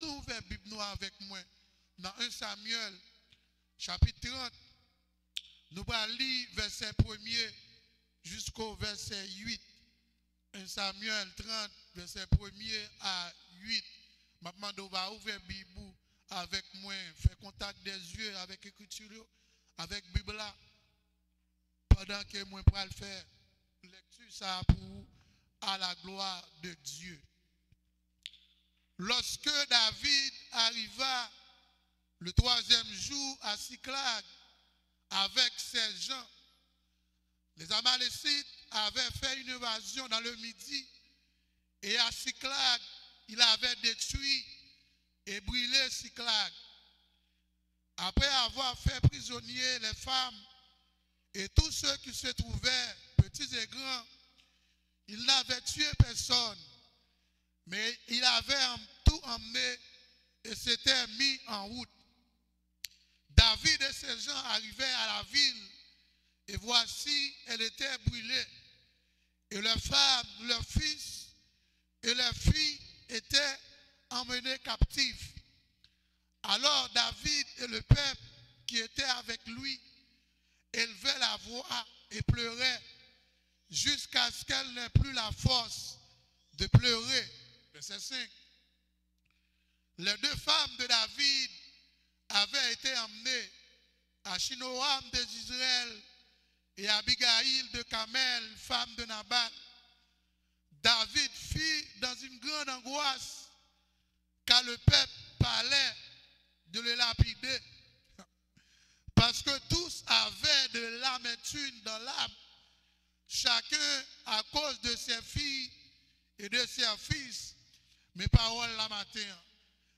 Nous ouvrons la Bible nous avec moi. Dans 1 Samuel, chapitre 30, nous allons lire verset 1er jusqu'au verset 8. 1 Samuel 30, verset 1er à 8. Maintenant, on va ouvrir la Bible avec moi, faire contact des yeux avec l'écriture, avec la Bible là, pendant que moi je vais faire lecture ça pour à la gloire de Dieu. Lorsque David arriva le 3e jour à Siklag avec ses gens, les Amalécites avaient fait une invasion dans le midi et à Siklag, il avait détruit et brûlé Siklag. Après avoir fait prisonnier les femmes et tous ceux qui se trouvaient, petits et grands, il n'avait tué personne, mais il avait tout emmené et s'était mis en route. David et ses gens arrivaient à la ville et voici, elle était brûlée. Et leurs femmes, leurs fils et leurs filles étaient emmenés captifs. Alors David et le peuple qui était avec lui élevaient la voix et pleuraient jusqu'à ce qu'elle n'ait plus la force de pleurer. Verset 5. Les 2 femmes de David avaient été emmenées, Achinoam d'Israël et Abigail de Carmel, femme de Nabal. David fit dans une grande angoisse car le peuple parlait de le lapider. Parce que tous avaient de l'amertume dans l'âme, chacun à cause de ses filles et de ses fils. Mes paroles la matin.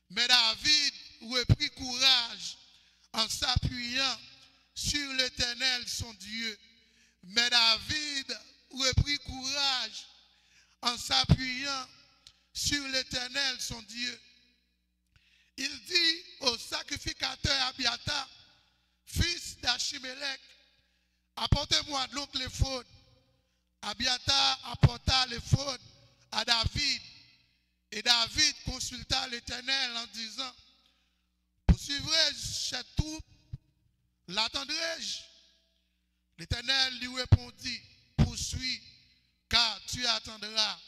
Mais David reprit courage en s'appuyant sur l'Éternel son Dieu. Mais David reprit courage en s'appuyant sur l'Éternel son Dieu. Il dit au sacrificateur Abiathar, fils d'Achimélec, apportez-moi donc l'éphod. Abiathar apporta l'éphod à David. Et David consulta l'Éternel en disant, poursuivrai-je cette troupe? L'attendrai-je? L'Éternel lui répondit, poursuis, car tu attendras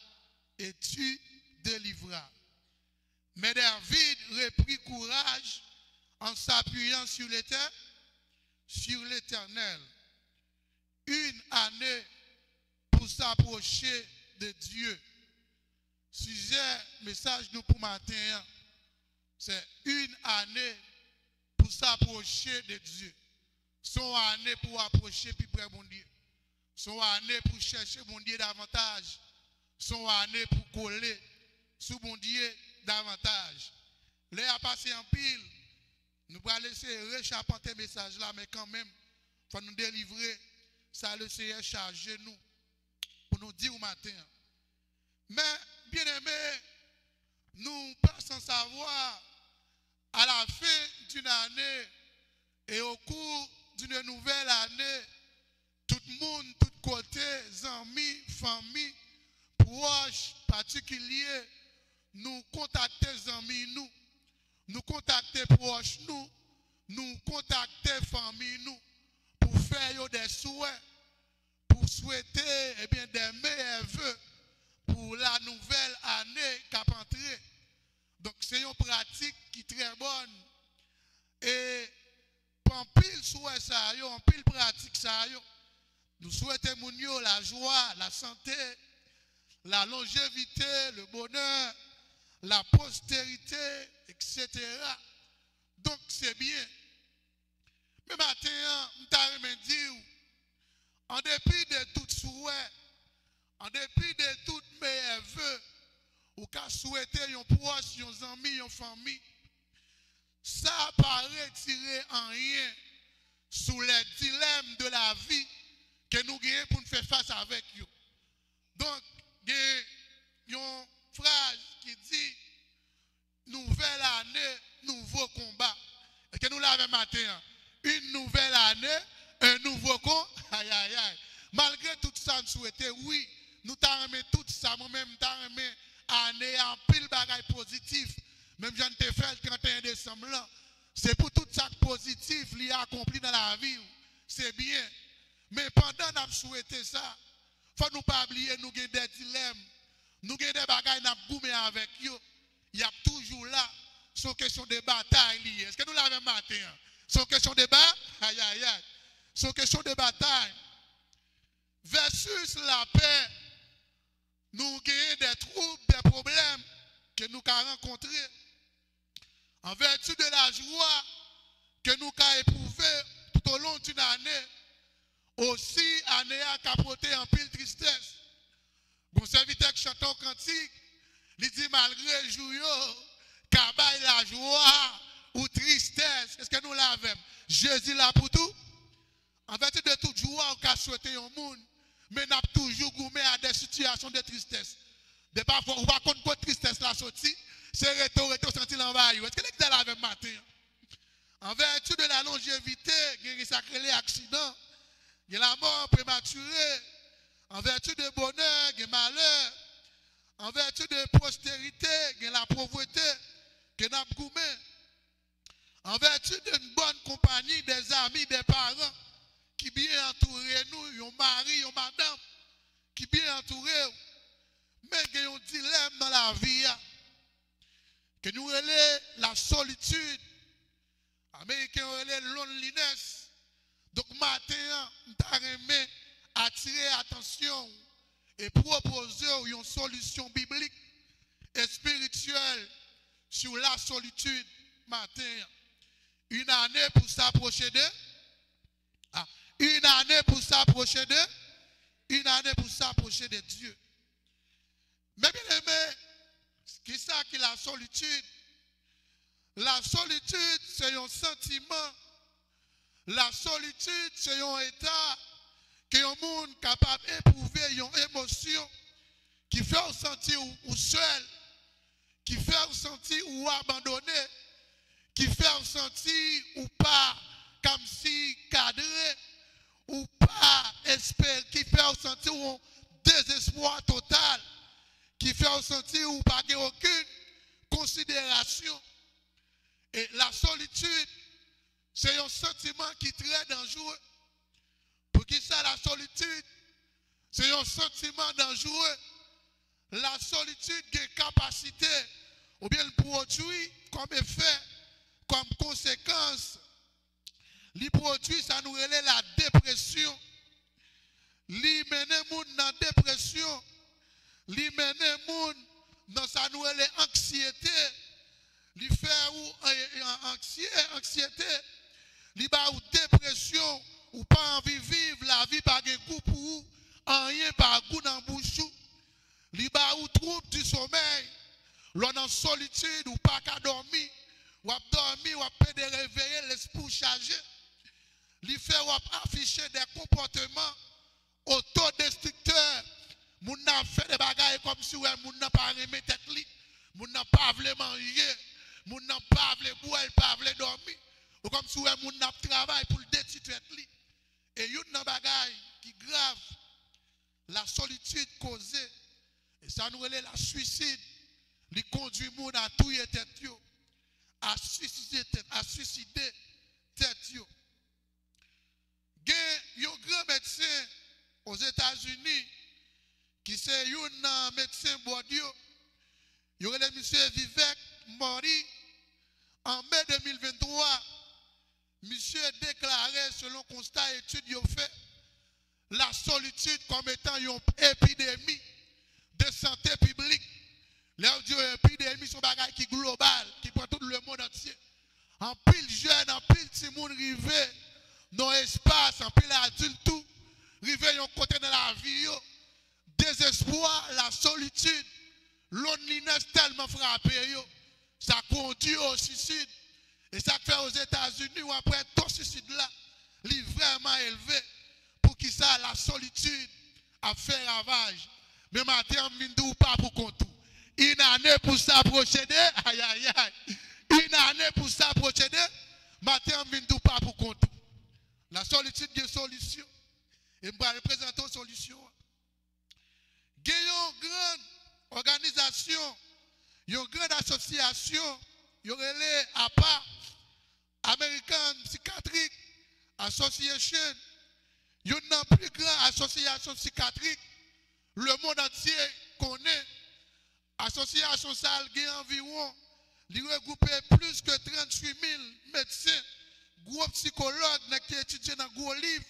et tu délivreras. Mais David reprit courage en s'appuyant sur l'Éternel. Une année pour s'approcher de Dieu. Sujet, message nous pour matin, c'est une année pour s'approcher de Dieu. Son année pour approcher plus près de mon Dieu. Son année pour chercher mon Dieu davantage. Son année pour coller sous mon Dieu davantage. Les a passé en pile. Nous allons laisser réchapper ce message là, mais quand même, il faut nous délivrer. Ça le Seigneur charger nous pour nous dire au matin. Mais, bien aimé, nous passons savoir à la fin d'une année et au cours d'une nouvelle année, tout le monde, tout côté, amis, famille, proches, particuliers, nous contacter amis nous contacter proches nous contacter famille pour faire des souhaits, pour souhaiter des meilleurs vœux pour la nouvelle année qui a entré. Donc c'est une pratique qui est très bonne. Et en pile souhait ça, en pile pratique ça, nous souhaitons la joie, la santé, la longévité, le bonheur, la postérité, etc. Donc c'est bien. Mais maintenant, je vais dire, en dépit de tout souhait, en dépit de tous mes vœux, ou qu'à souhaiter un proche, un ami, une famille, ça n'a pas retiré en rien sous les dilemmes de la vie que nous gagnons pour nous faire face avec eux. Donc, il y a une phrase qui dit nouvelle année, nouveau combat. Et que nous l'avons matin. Une nouvelle année, un nouveau combat. Aïe, aïe, aïe. Malgré tout ça, nous souhaitons, oui, nous t'en tout ça, moi-même, t'en année en pile bagaille positif. Même j'en ai fait le 31 décembre là. C'est pour tout ça positif qu'il a accompli dans la vie. C'est bien. Mais pendant qu'on souhaité ça, il ne faut nous pas oublier nous avons des dilemmes. Nous avons des bagages nous goumé avec eux. Il y a toujours là. C'est question de bataille liée. Est-ce que nous l'avons matin? C'est question de bataille. Aïe, aïe, aïe. C'est question de bataille. Versus la paix, nous avons des troubles, des problèmes que nous avons rencontrés. En vertu de la joie que nous avons éprouvée tout au long d'une année, aussi, année a capoté en pile tristesse. Bon serviteur qui chante au cantique, il dit malgré le jour, cabaye la joie ou tristesse. Est-ce que nous l'avons? Jésus là pour tout. En vertu de toute joie, on a souhaité au monde, mais n'a toujours gourmé à des situations de tristesse. De parfois, on va contre tristesse la sortie, c'est retour senti l'envahir. Est-ce que les gens l'avaient matin? En vertu de la longévité, il y a sacré les accidents, il y a la mort prématurée. En vertu de bonheur, il y a malheur. En vertu de postérité, il y a la pauvreté que nous avons gourmé. En vertu d'une bonne compagnie, des amis, des parents qui bien entourés nous, un mari, un madame, qui bien entourés. Mais il y a un dilemme dans la vie que nous relèvons la solitude. Américains relèvent loneliness. Donc matin, nous avons attirer attention et proposer une solution biblique et spirituelle sur la solitude matin. Une année pour s'approcher d'eux. Une année pour s'approcher d'eux. Une année pour s'approcher de Dieu. Mais bien aimé, qui ça qui est la solitude? La solitude, c'est un sentiment. La solitude, c'est un état que un monde capable d'éprouver une émotion qui fait ressentir ou seul, qui fait ressentir ou abandonné, qui fait ressentir ou pas comme si cadré, ou pas espérer, qui fait ressentir un désespoir total, qui fait ressentir ou pas aucune considération. Et la solitude, c'est un sentiment qui est très dangereux. Pour qui ça, la solitude, c'est un sentiment dangereux. La solitude a une capacité, ou bien le produit comme effet, comme conséquence, le produit, ça nous relève la dépression. Li mène moun dans la dépression. Li mène moun dans ça nous relève anxiété. Li fait ou anxiété. Li ba ou dépression. Ou pas envie de vivre la vie par un goût pour vous, rien par goût dans bouchou. Li ba ou trouble du sommeil. L'on en solitude ou pas qu'à dormir. Ou à dormir ou à peut de réveiller l'esprit chargé. Li fait ou afficher des comportements autodestructeurs. Moun n'a fait des bagailles comme si moun n'a pas aimé tête li. Moun n'a pas voulu manger. Moun n'a pas voulu boire, pas voulu dormir. Ou comme si moun n'a travail pour le détruire li. Et il y a une bagaille qui grave, la solitude causée, et ça nous relève la suicide, qui conduit le monde à tuer tête, à suicider tête. Il y a un grand médecin aux États-Unis qui c'est un médecin Bordeaux. Il y a le monsieur Vivek Mori en mai 2023. Monsieur a déclaré, selon constat et étude fait, la solitude comme étant une épidémie de santé publique. L'épidémie, c'est un bagage qui est global, qui prend tout le monde entier. En pile jeune, en pile petit monde rivé, dans l'espace, en pile adulte, tout, rivé un côté de la vie, désespoir, la solitude, loneliness tellement frappé, ça conduit au suicide. Et ça fait aux États-Unis où après tout suicide là, il est vraiment élevé pour qui ça, la solitude a fait ravage. Mais maintenant, on ne pas pour compte. Une année pour s'approcher de, aïe aïe aïe. Une année pour s'approcher de, maintenant, on ne pas pour compte. La solitude a une solution. Et je vais représenter une solution. Il y a une grande organisation, une grande association relais APA, American Psychiatric Association, une des plus grandes associations psychiatriques, le monde entier connaît. Association ça qui environ, il regroupe plus que 38 000 médecins, gros psychologues qui étudient dans gros livres.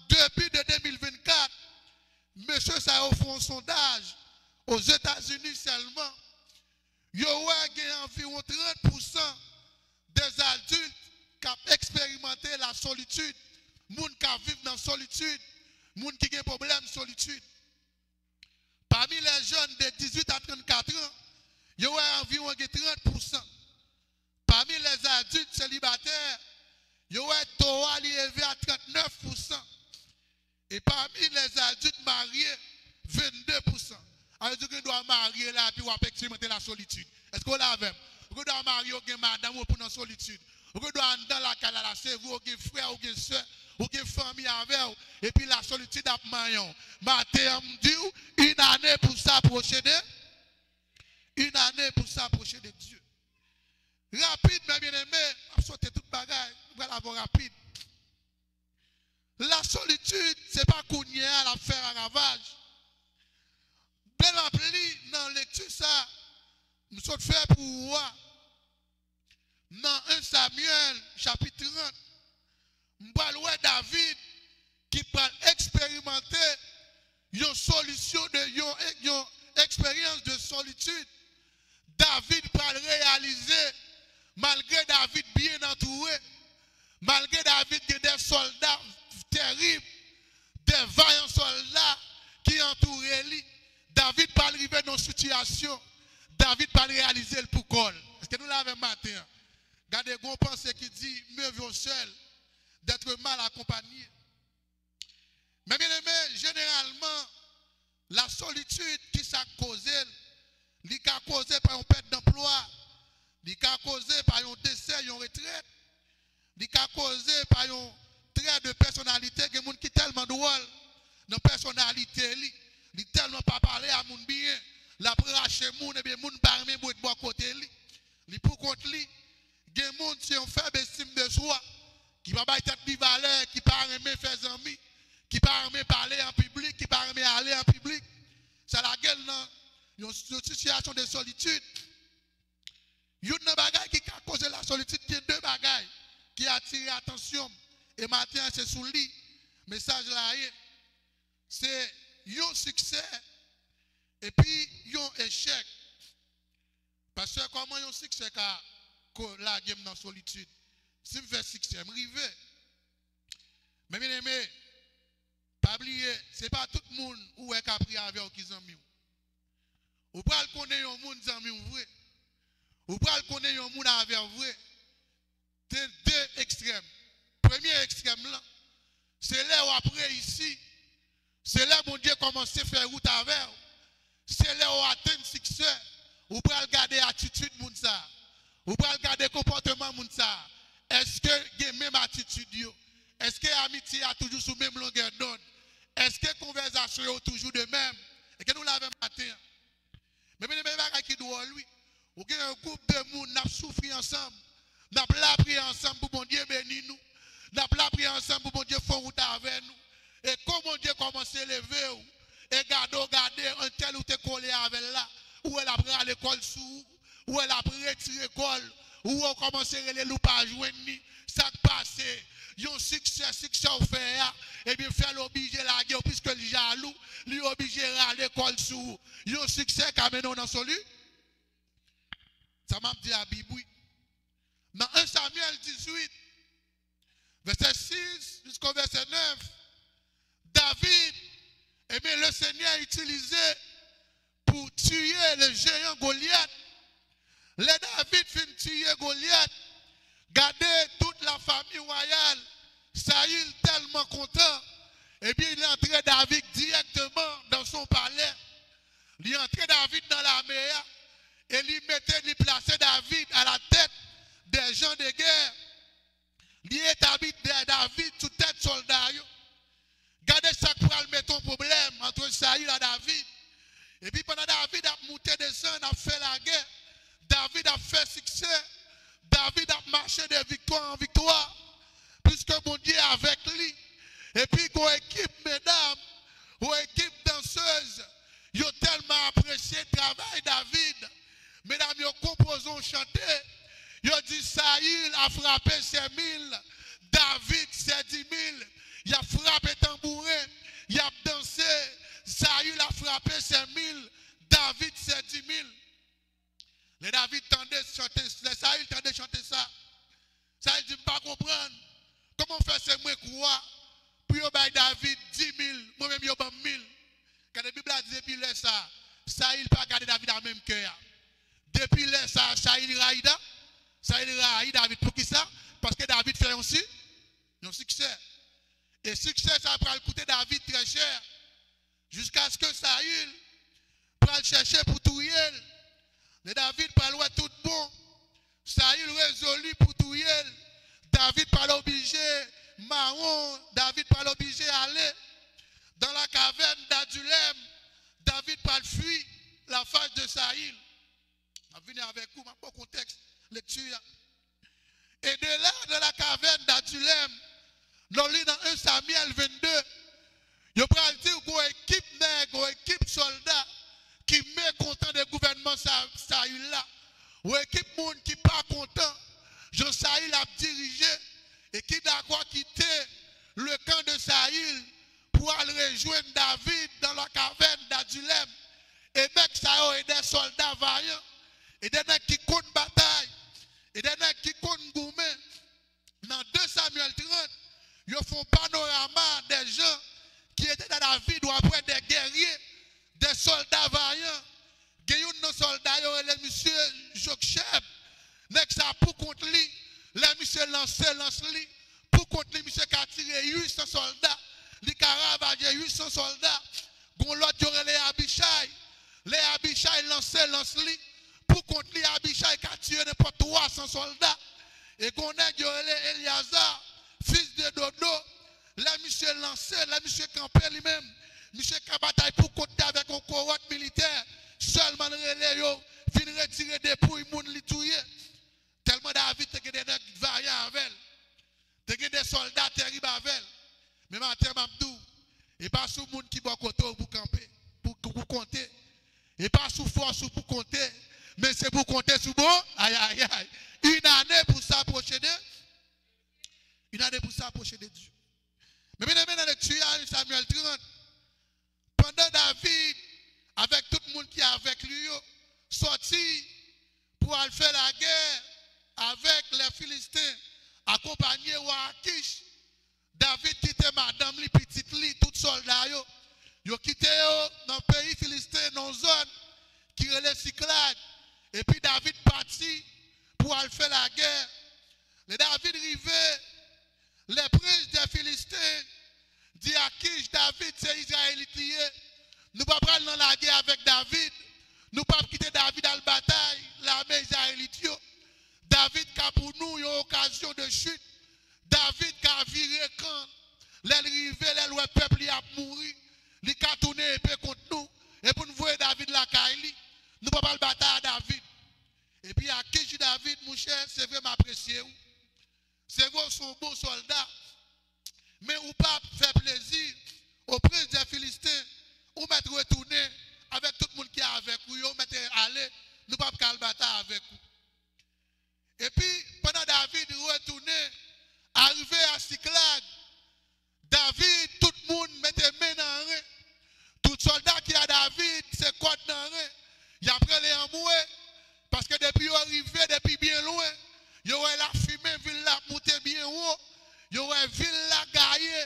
Depuis 2024, monsieur ça offre un sondage aux États-Unis seulement. Il y a environ 30% des adultes qui ont expérimenté la solitude, les gens qui vivent dans la solitude, les gens qui ont des problèmes de solitude. Parmi les jeunes de 18 à 34 ans, il y a environ 30%. Parmi les adultes célibataires, il y a un taux élevé à 39%. Et parmi les adultes mariés, 22%. Alors, on doit marier là, puis on va expérimenter la solitude. Est-ce qu'on l'a avec? On doit marier, on madame, pour la solitude. On doit aller dans la cale, c'est vous, on frère, on soeur, on famille avec vous. Et puis la solitude a maillon. Matin, dit une année pour s'approcher de une année pour s'approcher de Dieu. Rapide, mes bien-aimés, on sauter toute bagaille, on va l'avoir rapide. La solitude, ce n'est pas qu'on y a à faire un ravage. Bel appli dans la lecture, ça, nous sommes faits pour voir. Dans 1 Samuel, chapitre 30, nous voyons David qui peut expérimenter une solution, une expérience de solitude. David peut réaliser, malgré David bien entouré, malgré David qui des soldats terribles, des vaillants soldats qui entourent lui, David peut arriver dans une situation, David peut réaliser le pourquoi. Est-ce que nous l'avons matin? Regardez, on pense qui dit, mieux vaut seul d'être mal accompagné. Mais bien aimé, généralement, la solitude qui s'est causée, elle est causée par une perte d'emploi, elle est causée par un décès, une retraite, elle est causée par un trait de personnalité, il y a des gens qui sont tellement drôles dans la personnalité, il est tellement pas parler à mon bien, la prache moun et bien moun parmi pour être bon côté li. Li pour contre li, il y a des gens qui ont faible estime de soi, qui va pas être de valeur, qui pas aimer faire amis, qui pas aimer parler en public, qui pas aimer aller en public. C'est la gueule dans une situation de solitude. Il y a une bagaille qui a causé la solitude, il y a deux bagailles qui attirent l'attention. Et maintenant, c'est sous lit. Message là, c'est un succès et puis un échec. Parce que comment un succès que la game dans la solitude? Si je fais succès, je m'arrive. Mais bien aimé, pas oublier, ce n'est pas tout le monde où est appris avec qui amis. Ou pas connaître un monde amis vrai. Ou pas connaître un monde avec vrai. Deux extrêmes. Premier extrême là, c'est là où après ici, c'est là où mon Dieu commence à faire route avec. C'est là où atteint le succès. Ou pas regarder l'attitude de ça. Ou pas regarder le comportement de ça. Est-ce que il y a même attitude? Est-ce que l'amitié a toujours sous même longueur d'onde? Est-ce que la conversation est toujours de même? Et que nous l'avons matin. Mais bien, les qui doit lui. Ou qu'il y a un groupe de monde qui a souffert ensemble. Nous avons prié ensemble pour mon Dieu bénir nous. Nous avons prié ensemble pour mon Dieu faire route avec nous. Et comme mon Dieu commence à lever, et regardez un tel ou te collé avec là, où elle a pris à l'école sous, où elle a pris retiré l'école, où on commence à les loups à joindre, ça passe. Il y a un succès au fait, et bien faire l'obliger la guerre, puisque le jaloux, lui obligé à l'école sous. Il y a un succès qui amène dans le solu. Ça m'a dit à la Bible. Dans 1 Samuel 18, verset 6 jusqu'au verset 9, David, eh bien, le Seigneur a utilisé pour tuer le géant Goliath. Le David finit tuer Goliath. Gardez toute la famille royale. Saül tellement content. Eh bien, il est entré David directement dans son palais. Il est entré David dans l'armée. Et il plaçait David à la tête des gens de guerre. Il établit David sous tête soldat. Regardez ça pour mettre un problème entre Saül et David. Et puis pendant David a monté descendre, a fait la guerre. David a fait succès, David a marché de victoire en victoire, puisque mon Dieu est avec lui. Et puis, qu'on équipe, mesdames, ou équipe danseuse, ils ont tellement apprécié le travail David. Mesdames, ils composent chanter. Ils ont dit, Saül a frappé ses 1000, David ses 10 000. Il a frappé tambourin, il a dansé. Saül a frappé ses 1000, David ses 10 000. Les David tendaient chanter, les Saül tendaient chanter ça. Saül dit, je ne pas comprendre. Comment faire ces mots quoi? Puis David 10 000, moi-même je vais 1000. Quand la Bible a dit depuis ça, Saül pas garder David dans le même cœur. Depuis ça, Saül raïda David. Pour qui ça? Parce que David fait un succès. Et succès, ça va coûter David très cher. Jusqu'à ce que Saül va le chercher pour tout yel. Mais David parle tout bon. Saül résolu pour tout yel. David parle obligé, marron. David parle obligé aller dans la caverne d'Adullam. David parle fuir la face de Saül. Je vais venir avec vous, mon contexte, lecture. Et de là, de la caverne d'Adullam, nous lisons dans 1 Samuel 22, il peut dire qu'on équipe nègre, qu'on équipe soldat qui est mécontent du gouvernement Saül là, ou équipe monde qui n'est pas content, Jean Saül a dirigé et qui d'accord quitter le camp de Saül pour aller rejoindre David dans la caverne d'Adullam. Et mec, ça a des soldats vaillants, et des mecs qui comptent bataille, et des mecs qui comptent gourmet. Dans 2 Samuel 30, ils font panorama des gens qui étaient dans la vie ou après des guerriers, des soldats vaillants. Il y a des soldats, les monsieur Jokcheb, ça pour contre lui, les monsieur lance-lui, pour contre lui, monsieur qui a tiré 800 soldats, les Caravaggés 800 soldats, l'autre les Abishai lance-lui, pour contre lui, Abishai qui a tiré n'importe 300 soldats, et qu'on a les Eliazar, fils de Dodo, les monsieur lancé, les monsieur campé lui-même, monsieur qui a bataille pour côté avec un cohorte militaire, seulement les yo, vient retirer des pouilles, moun li touye. Tellement David te des variants avec elle, te des soldats terribles avec elle. Mais maintenant, Mabdou, et pas sous moun qui va côté pour camper, pour compter, et pas sous force pour compter, mais c'est pour compter sous bon, aïe aïe aïe. Une année pour s'approcher de Dieu. Mais bien dans le tueur Samuel 30, pendant David, avec tout le monde qui est avec lui, sorti pour aller faire la guerre avec les Philistins, accompagné de Akish, David quittait madame li, petite li, tout soldat yo quitté dans le pays philistin, dans une zone qui relève Cyclade. Et puis David parti pour aller faire la guerre. Les David arrivé, les princes des Philistins dit à Akish, David c'est Israélite lié. Nous ne pouvons pas aller dans la guerre avec David. Nous ne pouvons pas quitter David dans la bataille, l'armée israélite. David a pour nous une occasion de chute. David a viré quand l'arrivée, le peuple a mouru. Il a tourné épée contre nous. Et pour nous voir David la Kaili, nous ne pouvons pas le battre à David. Et puis à qui David, mon cher, c'est vrai m'apprécier. C'est vrai, son beau soldat. Mais ou pas faire plaisir au prince des Philistins, ou mettre retourner avec tout le monde qui est avec vous, ou mettre aller, nous ne pouvons pas le battre avec vous. Et puis, pendant David retourné, arrivé à Cyclag, David, tout le monde mettait main dans le rein. Tout soldat qui a David, c'est côte dans le rein. Il a pris les amoués, parce que depuis arrivé, depuis bien loin, il y aurait la fumée, ville la montée bien haut, il y aurait ville la gaillée,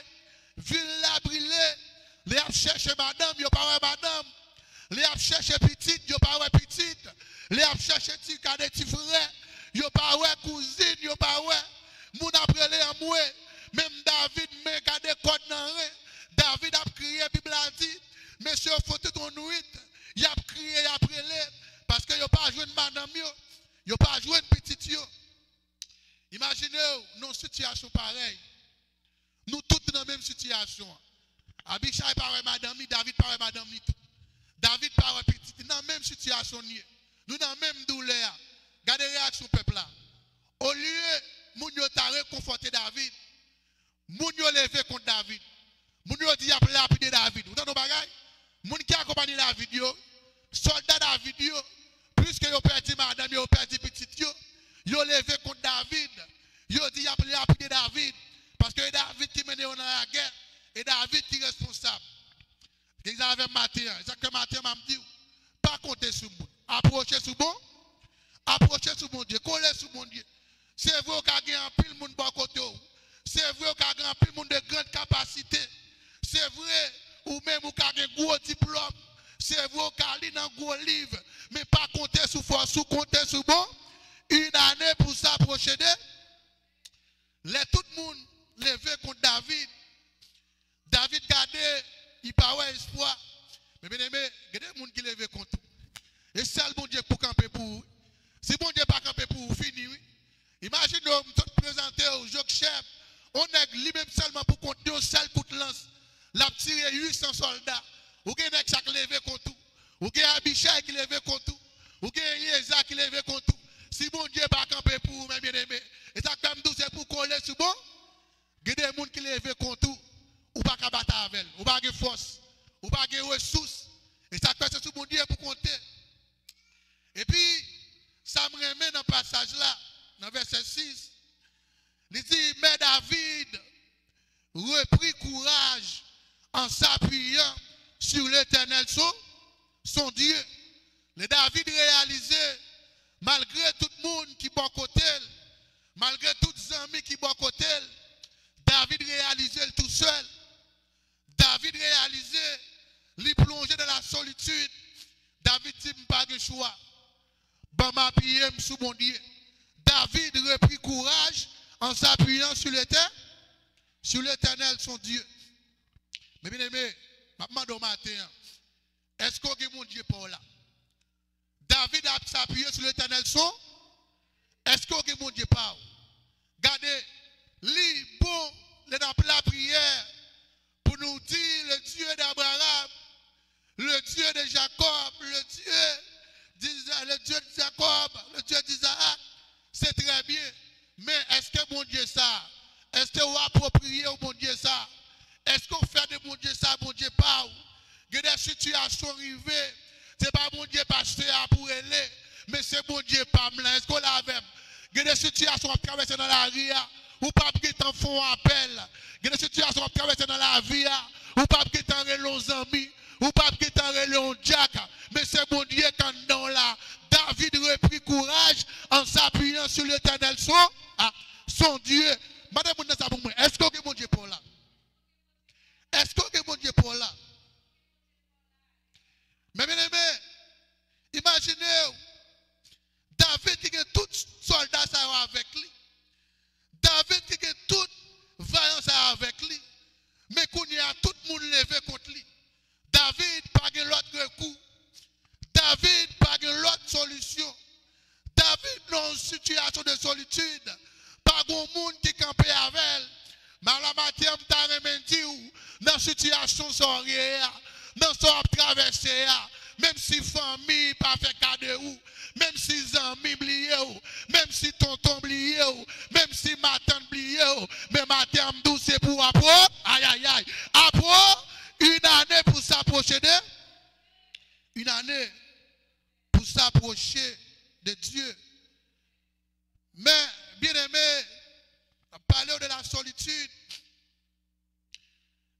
ville la brûlée. Les a cherché madame, il n'y a pas madame. Les a cherché petite, il n'y a pas petite. Les a cherché petit cadet, petit frère, il n'y a pas cousine, il n'y a pas moun après les amoués. Même David, mais cadet côte dans le David a crié, Bible a dit, monsieur, faut tout ton nuit. Il a crié après les, parce qu'il n'y a pas joué de madame, il n'y a pas joué de petite. Imaginez, nos situations pareilles. Nous tous dans la même situation. Abishai parle madame, David parle madame, David parle petite. Dans la même situation. Nous dans la même douleur. Regardez la réaction du peuple là. Au lieu, moun yo t'a réconforté David, moun yo levé contre David. Moun yo dit appelé lapider David. Vous entendez bagay? Moun qui accompagne David yo, soldat David yo, plus que yo perdu madame, yo perdu petite yo levé contre David. Yo dit appelé lapider David parce que David qui mène dans la guerre et David qui est responsable. Ils avaient matin, c'est que matin m'a dit pas compter sur moi. Approchez sur bon. Approchez sur mon Dieu, collez sur mon Dieu. C'est vrai qu'il y a un pile monde bon côté. C'est vrai qu'il y a un pile monde de grande capacité. C'est vrai ou même ou qu'il y a un gros diplôme. C'est vrai qu'il y a un gros livre. Mais pas compter sur force, ou compter sur bon. Une année pour s'approcher de. Tout le monde levé contre David. David gardait, il parlait espoir. Mais bien aimé, il y a des gens qui levé contre. Et c'est le bon Dieu pour camper pour vous. Si bon Dieu pas camper pour vous, fini. Imaginez, nous présenter au Joc Cheb. On est lui-même seulement pour compter un seul coup de lance. La tiré 800 soldats. Ou bien un qui levé contre tout. Ou bien Abichai qui levé contre tout. Ou bien Eliezer qui levé contre tout. Si bon Dieu pas camper pour vous, mes bien-aimés. Et ça comme tout c'est pour coller sur bon. Il y a des gens qui levé contre tout. Ou pas qu'à battre avec elle. Ou pas de force. Ou pas de ressources. Et ça c'est sur bon Dieu pour compter. Et puis, ça me remet dans le passage là, dans verset 6. Il dit, mais David reprit courage en s'appuyant sur l'Éternel, son Dieu. Le David réalisait, malgré tout le monde qui est bon côté, malgré tous les amis qui sont bon côté, David réalisait tout seul. David réalisait, il plongeait dans la solitude. David dit, pas de choix. Ben m'appuyer sous mon Dieu. David reprit courage en s'appuyant sur l'Éternel, son Dieu. Mais bien aimé, je demande au matin, est-ce qu'on a mon Dieu pour là? David a s'appuyé sur l'Éternel, son? Est-ce qu'on a mon Dieu pour? Regardez, lis bon, dans la prière, pour nous dire le Dieu d'Abraham, le Dieu de Jacob, le Dieu de Jacob, le Dieu d'Isaac, c'est très bien. Mais est-ce que mon Dieu ça? Est-ce que vous appropriez au mon Dieu ça? Est-ce qu'on fait de mon Dieu ça, mon Dieu pas? Il y a des situations arrivées, c'est pas mon Dieu pasteur pour aller, mais c'est mon Dieu pas là. Est-ce qu'on l'a avec? Il y a des situations à traverser dans la vie, ou pas qui t'en font appel. Il y a des situations à traverser dans la vie, ou pas qui t'en relons amis. Ou pas que tu as le Jack, mais c'est mon Dieu quand dans là. David reprit courage en s'appuyant sur l'Éternel, son Dieu. Madame, est-ce que mon Dieu pour là? Est-ce que mon Dieu pour là? Mais bien aimé, imaginez, David qui a tout soldat avec lui. David qui a toute vaillance avec lui. Mais qu'on y a tout le monde levé contre lui. David pas de l'autre recours. David pas de l'autre solution. David dans une situation de solitude. Pas de monde qui campait avec elle. Mais la matière t'a remédié dans une situation sorrière. Dans son traversée. Même si famille pas fait cadeau ou. Même si amis oublié ou. Même si tonton oublié ou. Même si ma tante oublié ou. Mais ma terme douce c'est pour après. Aïe aïe aïe. Après. Une année pour s'approcher de. Une année pour s'approcher de Dieu. Mais, bien aimé, parler de la solitude.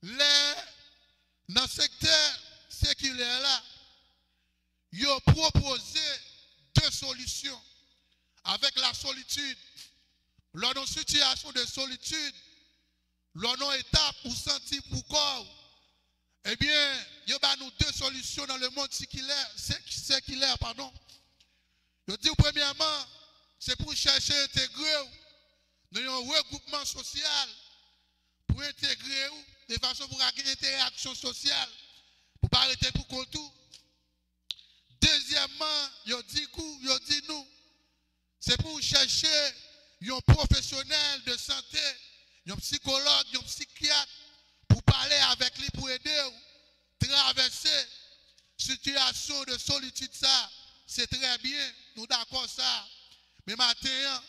Dans le secteur séculaire là, ils ont proposé deux solutions avec la solitude. Lors d'une situation de solitude, lors d'une étape où sentir pour corps. Eh bien, il y a nous deux solutions dans le monde séculaire, pardon. Je dis premièrement, c'est pour chercher à intégrer dans un regroupement social, pour intégrer de façon pour avoir une interaction sociale, pour ne pas arrêter pour tout. Deuxièmement, je dis nous, c'est pour chercher un professionnel de santé, un psychologue, un psychiatre, pour parler avec lui, pour aider ou traverser situation de solitude, ça, c'est très bien, nous d'accord ça. Mais matin,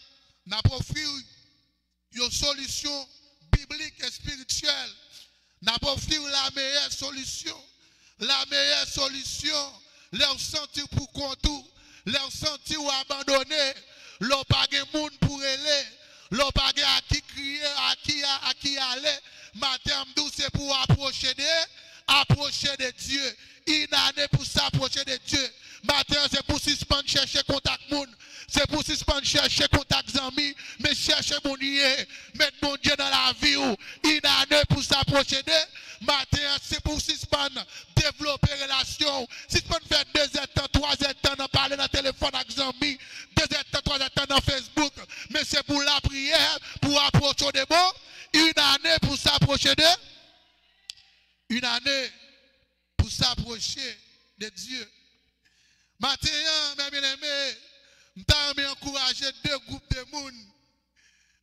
n'a pas offert une solution biblique et spirituelle. N'a pas offert la meilleure solution. La meilleure solution, leur sentir pour contour, leur sentir ou abandonner, leur pas de monde pour aller, leur pas à qui crier, à qui aller. Matin, c'est pour approcher de Dieu. Une année pour s'approcher de Dieu. Matin, c'est pour suspendre chercher contact monde. C'est pour suspendre chercher contact amis. Mais chercher mon Dieu. Mettre mon Dieu dans la vie. Une année pour s'approcher de. Matin, c'est pour suspendre, développer relation. Suspendre faire 2 heures, 3 heures, parler dans le téléphone avec amis. 2 heures, 3 heures dans Facebook. Mais c'est pour la prière, pour approcher de bon. Une année pour s'approcher de. Une année pour s'approcher de Dieu. Matin, mes bien-aimés, je vais encourager 2 groupes de monde.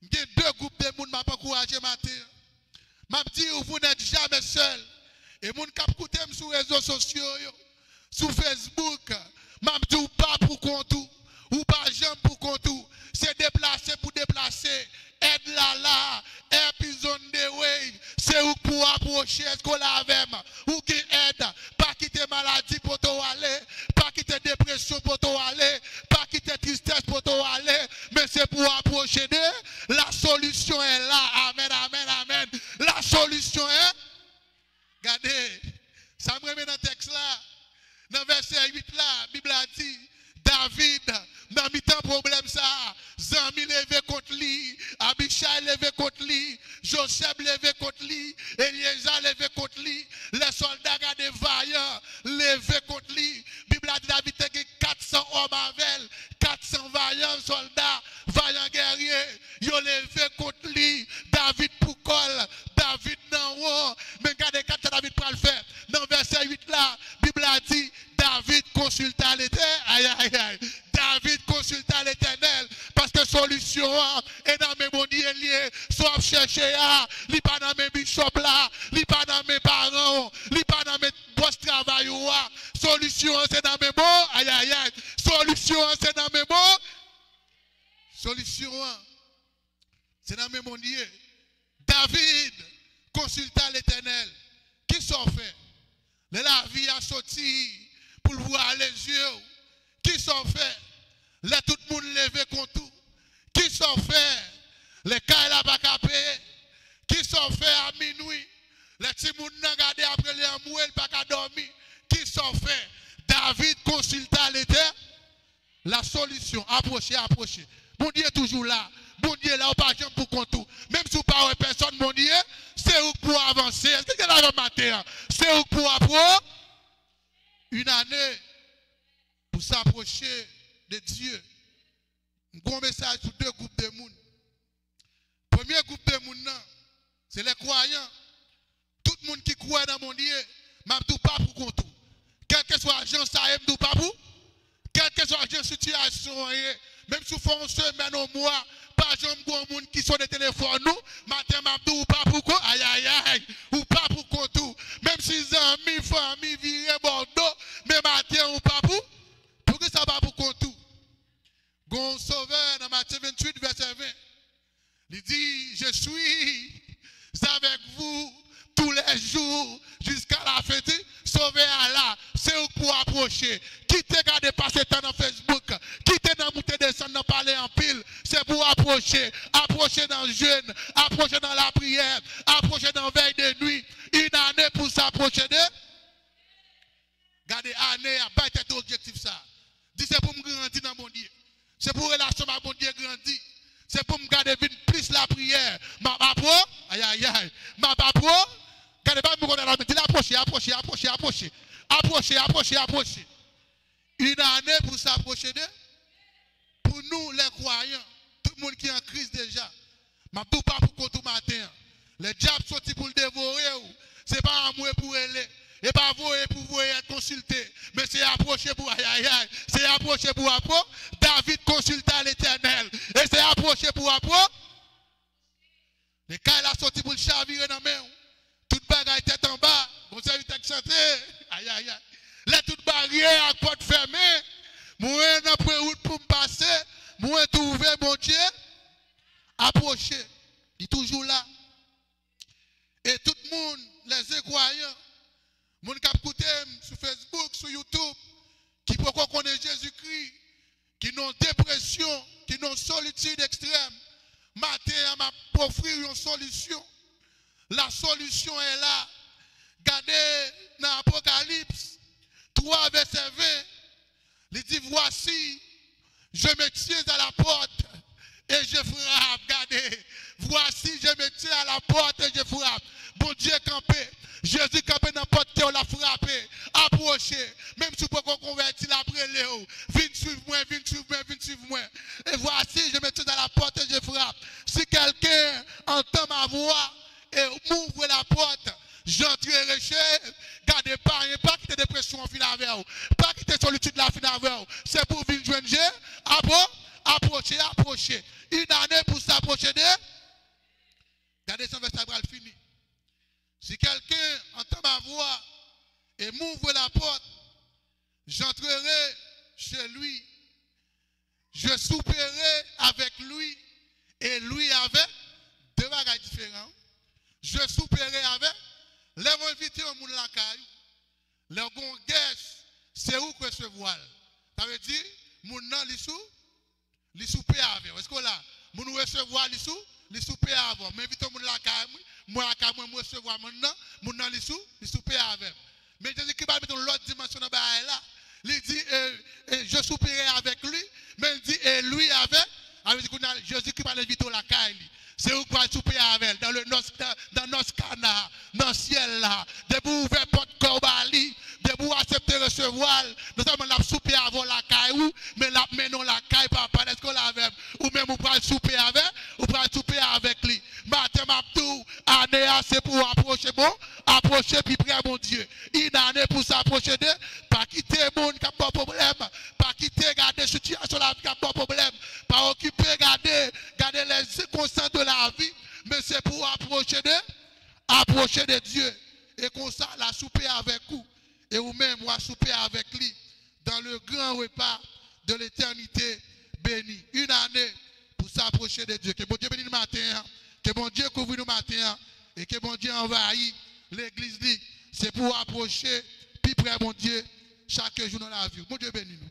Je vais 2 groupes de monde, je vais encourager matin. Je dis, vous n'êtes jamais seul. Et mon cap écouter sur les réseaux sociaux, sur Facebook, je dis, pas pour contour, ou pas jamais pour contour. C'est déplacer pour déplacer. Aide là, épisode de wave. C'est où pour approcher, est-ce qu'on l'a avec ou qui aide, pas quitter maladie pour toi aller, pas quitter dépression pour toi aller, pas quitter tristesse pour toi aller, mais c'est pour approcher de la solution est là. Amen, amen, amen. La solution est, regardez, ça me remet dans le texte là, dans verset 8 là, la Bible a dit, David, dans mi-temps problème ça, Zami levé contre lui, Abishai levé contre lui, Joseph levé contre lui, Eliezer levé contre lui, les soldats gardés vaillants levé contre lui. Bible a dit David a 400 hommes avec 400 vaillants soldats, vaillants guerriers, ils ont levé contre lui. David pour col, David non haut, mais regardez quand David pour le faire. Dans verset 8 là, Bible a dit David consulta l'Éternel. Aïe, aïe, aïe. David consulta l'Éternel parce que solution est dans mes mondiers liés. Soit chercher à, li pas dans mes bishops là, li pas dans mes parents, li pas dans mes boss travail ou solution c'est dans mes mots. Aïe, aïe, aïe. Solution c'est dans mes mots. Solution c'est dans mes mondiers. David consulta l'Éternel. Qui s'en fait? La vie a sorti pour voir les yeux. Qui s'en fait? Là tout le monde levé contre tout. Qui s'en fait? Les cas là pas capé. Qui s'en fait à minuit? Les petits moun nan gardé après les amouel pas qu'à dormir. Qui s'en fait? David consulta l'Éternel. La solution, approchez, approchez. Mon Dieu est toujours là. Mon Dieu est là, pas jamais pour contour. Même si vous ne parlez pas personne, mon Dieu, c'est où pour avancer. Est-ce que c'est là le matin? C'est où pour approcher? Une année pour s'approcher de Dieu. Un gros message pour 2 groupes de monde. Premier groupe de monde, c'est les croyants. Tout le monde qui croit dans mon Dieu, je ne pas pour contour. Quel que soit l'agent, ça aime pas pour. Quelle que soit la situation, même si vous faites une semaine au mois, pas jamais bon monde qui sont des téléphones, nous, matin, ou pas pour quoi, aïe, aïe, aïe, ou pas pour contour. Même si les amis, famille, virent Bordeaux, mais matin, ou pas pour que ça va pour contour. Gon sauveur dans Matthieu 28, verset 20, il dit, je suis avec vous tous les jours jusqu'à la fête. Sauver Allah, c'est pour approcher. Qui te garde passer temps dans Facebook, qui te dans monter descendre dans parler en pile, c'est pour approcher. Approcher dans le jeûne, approcher dans la prière, approcher dans la veille de nuit. Une année pour s'approcher de. Gardez année, pas être objectif ça. Dis c'est pour me grandir dans mon Dieu. C'est pour relation avec mon Dieu grandir. C'est pour me garder plus la prière. Ma pro, aïe aïe aïe. Ma pro, gardez pas me connaître la mente. Approchez, approchez, approchez, approchez. Approchez, approchez, approchez. Une année pour s'approcher de. Pour nous les croyants, tout le monde qui est en crise déjà. Ma tout pas pour tout matin. Les diables sont pour le dévorer. C'est pas un mot pour aller. Et pas vous pour vous être consulté. Mais c'est approcher pour aïe aïe aïe. C'est approcher pour approcher. David consulta l'Éternel. Et c'est approcher pour approcher. Les cas il a sorti pour le chavirer dans la main. Toute bagaille tête en bas. Vous savez, vous chanté. Aïe aïe aïe. Là, toute barrière à porte fermée. Moi, après route pour me passer. moi trouver mon Dieu, approcher. Il est toujours là. Et tout le monde, les incroyants, les gens qui écoutent sur Facebook, sur YouTube, qui peuvent connaître Jésus-Christ, qui ont dépression, qui ont solitude extrême, matin, m'a offrir une solution. La solution est là. Regardez dans l'Apocalypse 3, verset 20. Il dit, voici, je me tiens à la porte et je frappe. Regardez, voici, je me tiens à la porte et je frappe. Bon Dieu campé. Jésus campé dans la porte, on l'a frappé, approché. Même si vous pouvez convertir après Léo. Viens suivre moi, viens suivre moi, viens suivre moi. Et voici, je me tiens à la porte et je frappe. Si quelqu'un entend ma voix et m'ouvre la porte, j'entrerai chez eux. Gardez pas quitter dépression en fin avec vous. Pas quitter solitude la fin avec vous. C'est pour venir joindre Dieu. Approcher. Une année pour s'approcher de. Gardez son verset fini. Si quelqu'un entend ma voix et m'ouvre la porte, j'entrerai chez lui. Je souperai avec lui et lui avec. Deux bagages différents. Je souperai avec. Les invités au monde la caille. Les gongues, c'est où que se voile. Ça veut dire, mon nom, li souper avec. Est-ce que là, mon recevoir li souper avec. Mais invite au monde la caille, moi recevoir mon nom, li souper avec. Mais Jésus-Christ va mettre l'autre dimension dans là. Il dit, je souperai avec lui, mais il dit, et lui avec. Jésus-Christ va l'inviter la caille. C'est où quoi souper avec dans le nos canard, dans le ciel là. De vous ouvrir porte corbali, de vous accepter recevoir. Nous sommes la souper avant la caille, mais la menons la caille papa, est-ce qu'on l'avait? Ou même vous pouvez souper avec, ou pouvez souper avec lui. Matin Mabdou, année c'est pour approcher bon, approcher puis prier mon Dieu. Une année pour s'approcher de, pas quitter le monde qui a pas de problème, pas quitter garder situation là qui a pas de problème, pas occuper garder les circonstances de la vie, mais c'est pour approcher de Dieu. Et comme ça, la souper avec vous. Et vous-même, vous souper avec lui dans le grand repas de l'éternité bénie. Une année pour s'approcher de Dieu. Que bon Dieu bénisse le matin. Que bon Dieu couvre le matin. Et que bon Dieu envahit l'église. C'est pour approcher, puis près mon Dieu, chaque jour dans la vie. Bon Dieu bénisse nous.